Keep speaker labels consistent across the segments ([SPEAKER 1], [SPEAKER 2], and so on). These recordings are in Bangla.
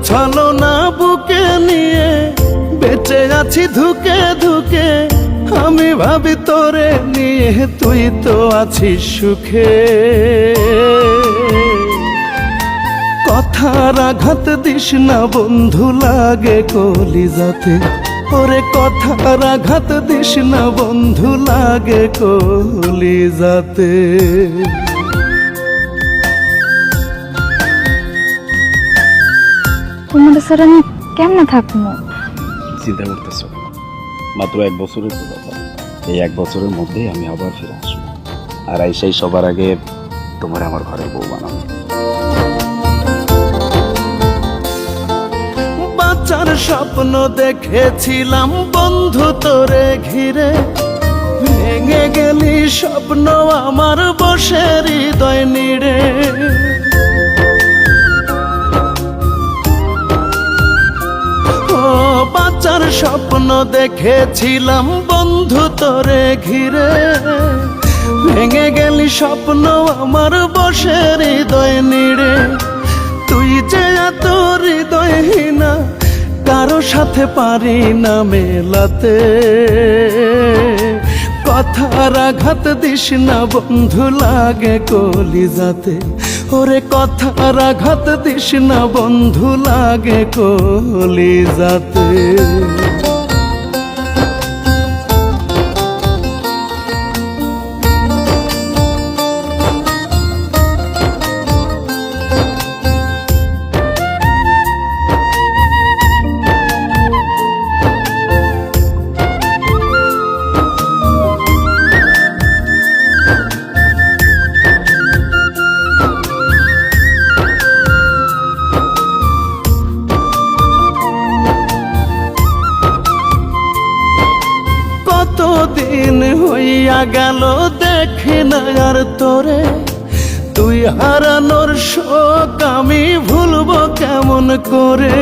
[SPEAKER 1] ছলনা বুকে নিয়ে বেঁচে আছি ধুকে ধুকে। আমি ভাবি তোরে নিয়ে, তুই তো আছিস সুখে। কথার আঘাত দিস না বন্ধু, লাগে কলিজাতে। ওরে কথার আঘাত দিস না বন্ধু, লাগে কলিজাতে।
[SPEAKER 2] তোমাদের সাথে আমি কেমনে থাকবো?
[SPEAKER 3] চিন্তা করতেছো মাত্র 1 বছরের তো কথা। এই 1 বছরের মধ্যেই আমি আবার ফিরে আসবো, আর সেই সবার আগে তোমার আমার ঘরে বউ বানাবো।
[SPEAKER 1] বাঁচার স্বপ্ন দেখেছিলাম বন্ধু তোরে ঘিরে, ভেঙে গেলি স্বপ্ন আমার বসে হৃদয় নিড়ে। বাঁচার স্বপ্ন দেখেছিলাম বন্ধু তোরে ঘিরে, ভেঙে গেলি স্বপ্ন আমার বসে হৃদয় নিড়ে। তুই যে এত হৃদয়হীনা, কারো সাথে পারি না মেলাতে। কথার আঘাত দিস না বন্ধু, লাগে কলিজাতে। ওরে কথার আঘাত দিস না বন্ধু, লাগে কলিজাতে। দিন হইয়া গেল দেখি না আর তোরে, তুই হারানোর শোক আমি ভুলবো কেমন করে।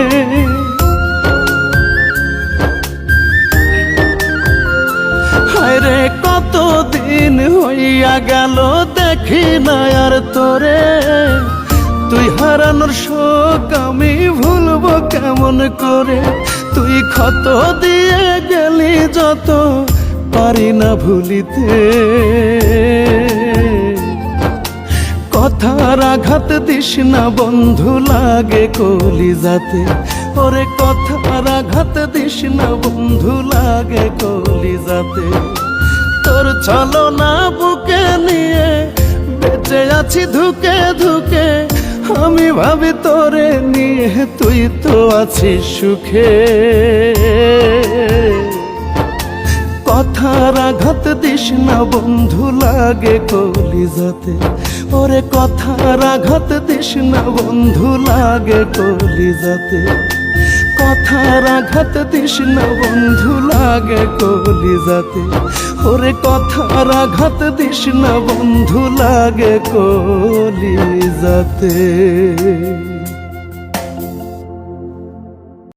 [SPEAKER 1] হায়রে কতদিন হইয়া গেল দেখি না আর তোরে, তুই হারানোর শোক আমি ভুলবো কেমন করে। তুই ক্ষত দিয়ে গেলি যত, পারি না ভুলিতে। কথার আঘাত দিস না বন্ধু, লাগে কলিজাতে। ওরে কথার আঘাত দিস না বন্ধু, লাগে কলিজাতে। তোর ছলনা বুকে নিয়ে বেঁচে আছি ধুকে ধুকে। আমি ভাবি তোরে নিয়ে, তুই তো আছিস সুখে। কথার আঘাত দিস না বন্ধু, লাগে কলিজাতে। ওরে কথার আঘাত দিস না বন্ধু, লাগে কলিজাতে। কথার আঘাত দিস না বন্ধু, লাগে কলিজাতে। ওরে কথার আঘাত দিস না বন্ধু, লাগে কলিজাতে।